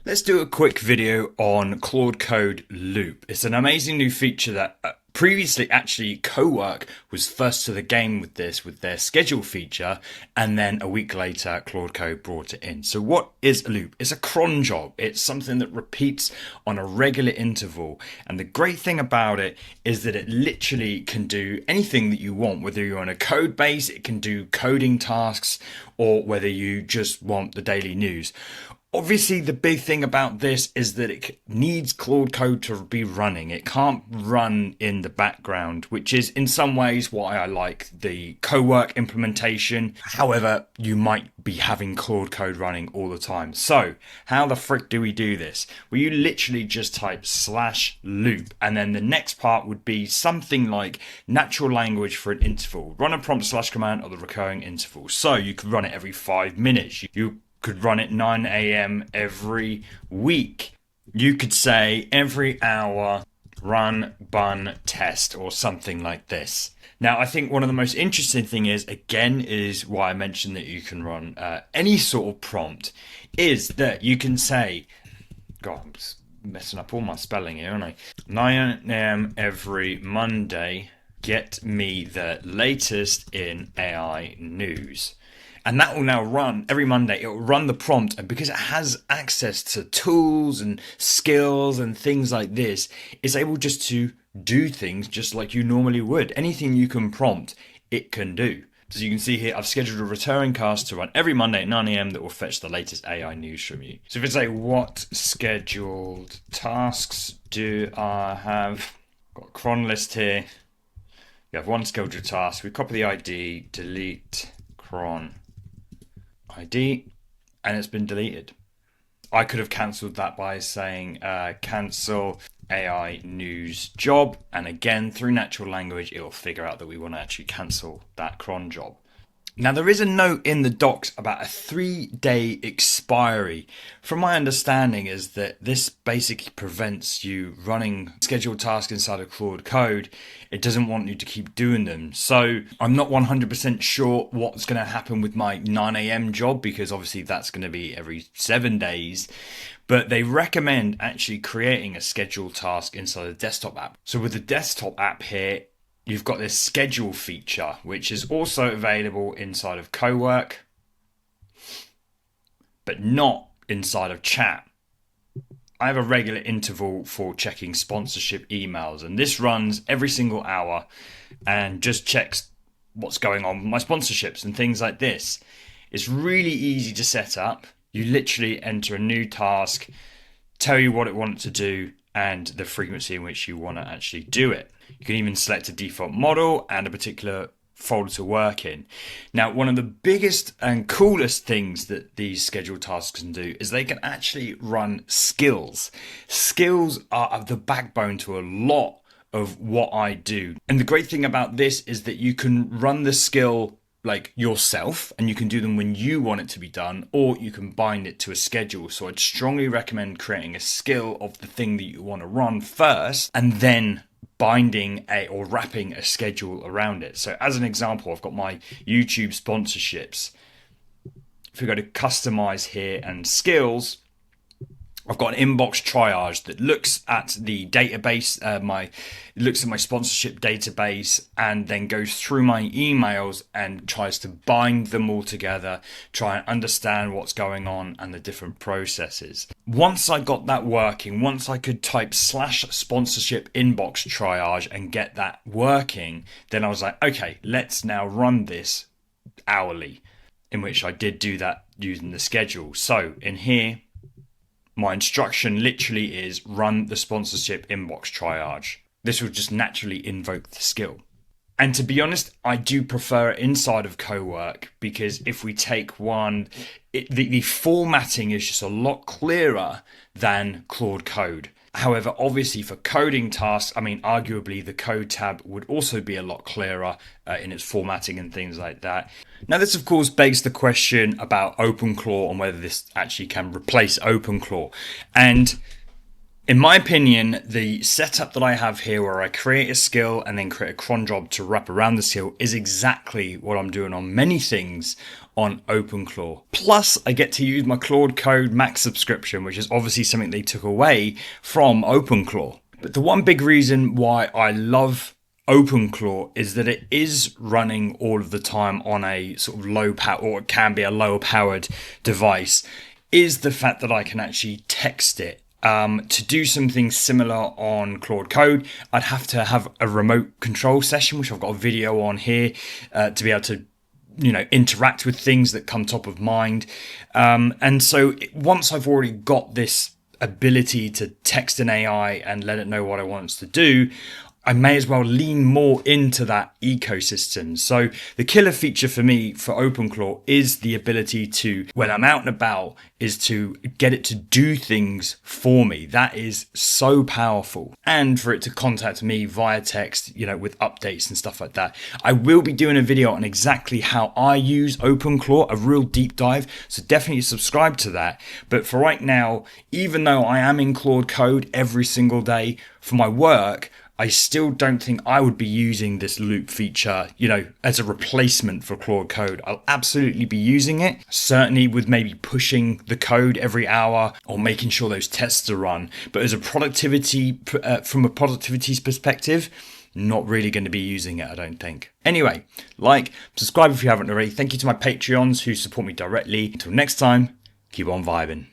Let's do a quick video on Claude Code Loop. It's an amazing new feature that previously actually Cowork was first to the game with this, with their schedule feature, and then a week later Claude Code brought it in. So what is a loop? It's a cron job. It's something that repeats on a regular interval, and the great thing about it is that it literally can do anything that you want, whether you're on a code base, it can do coding tasks, or whether you just want the daily news. Obviously, the big thing about this is that it needs Claude Code to be running. It can't run in the background, which is in some ways why I like the Cowork implementation. However, you might be having Claude Code running all the time. So how the frick do we do this? Well, you literally just type /loop, and then the next part would be something like natural language for an interval. Run a prompt /command or the recurring interval. So you could run it every 5 minutes. You could run it 9 a.m. every week. You could say every hour run bun test or something like this. Now, I think one of the most interesting thing is why I mentioned that you can run any sort of prompt, is that you can say, God, I'm just messing up all my spelling here, aren't I? 9 a.m. every Monday, get me the latest in AI news. And that will now run every Monday. It will run the prompt, and because it has access to tools and skills and things like this, it's able just to do things just like you normally would. Anything you can prompt, it can do. So you can see here, I've scheduled a return cast to run every Monday at 9 a.m. that will fetch the latest AI news from you. So if it's like, what scheduled tasks do I have? Got a cron list here. You have one scheduled task. We copy the ID, delete cron ID, and it's been deleted. I could have cancelled that by saying cancel AI news job, and again through natural language it will figure out that we want to actually cancel that cron job. Now, there is a note in the docs about a 3-day expiry. From my understanding is that this basically prevents you running scheduled tasks inside of Claude Code. It doesn't want you to keep doing them. So I'm not 100% sure what's going to happen with my 9 a.m. job, because obviously that's going to be every 7 days. But they recommend actually creating a scheduled task inside the desktop app. So with the desktop app here, you've got this schedule feature, which is also available inside of Cowork, but not inside of chat. I have a regular interval for checking sponsorship emails, and this runs every single hour and just checks what's going on with my sponsorships and things like this. It's really easy to set up. You literally enter a new task, tell you what it wants to do, and the frequency in which you want to actually do it. You can even select a default model and a particular folder to work in. Now, one of the biggest and coolest things that these scheduled tasks can do is they can actually run skills. Skills are the backbone to a lot of what I do. And the great thing about this is that you can run the skill like yourself, and you can do them when you want it to be done, or you can bind it to a schedule. So I'd strongly recommend creating a skill of the thing that you want to run first, and then binding or wrapping a schedule around it. So as an example, I've got my YouTube sponsorships. If we go to customize here and skills, I've got an inbox triage that looks at the database, looks at my sponsorship database, and then goes through my emails and tries to bind them all together, try and understand what's going on and the different processes. Once I got that working, once I could type /sponsorship inbox triage and get that working, then I was like, okay, let's now run this hourly, in which I did do that using the schedule. So in here, my instruction literally is run the sponsorship inbox triage. This will just naturally invoke the skill. And to be honest, I do prefer it inside of Cowork, because if we take one, the formatting is just a lot clearer than Claude Code. However, obviously for coding tasks, I mean, arguably the code tab would also be a lot clearer in its formatting and things like that. Now, this of course begs the question about OpenClaw and whether this actually can replace OpenClaw. And In my opinion, the setup that I have here where I create a skill and then create a cron job to wrap around the skill is exactly what I'm doing on many things on OpenClaw. Plus, I get to use my Claude Code Max subscription, which is obviously something they took away from OpenClaw. But the one big reason why I love OpenClaw is that it is running all of the time on a sort of low power, or it can be a lower powered device, is the fact that I can actually text it. To do something similar on Claude Code, I'd have to have a remote control session, which I've got a video on here, to be able to, interact with things that come top of mind. And so once I've already got this ability to text an AI and let it know what I want it to do, I may as well lean more into that ecosystem. So the killer feature for me for OpenClaw is the ability to, when I'm out and about, is to get it to do things for me. That is so powerful. And for it to contact me via text, with updates and stuff like that. I will be doing a video on exactly how I use OpenClaw, a real deep dive. So definitely subscribe to that. But for right now, even though I am in Claude Code every single day for my work, I still don't think I would be using this loop feature, as a replacement for Claude Code. I'll absolutely be using it, certainly with maybe pushing the code every hour or making sure those tests are run. But as a productivity, from a productivity perspective, not really going to be using it, I don't think. Anyway, subscribe if you haven't already. Thank you to my Patreons who support me directly. Until next time, keep on vibing.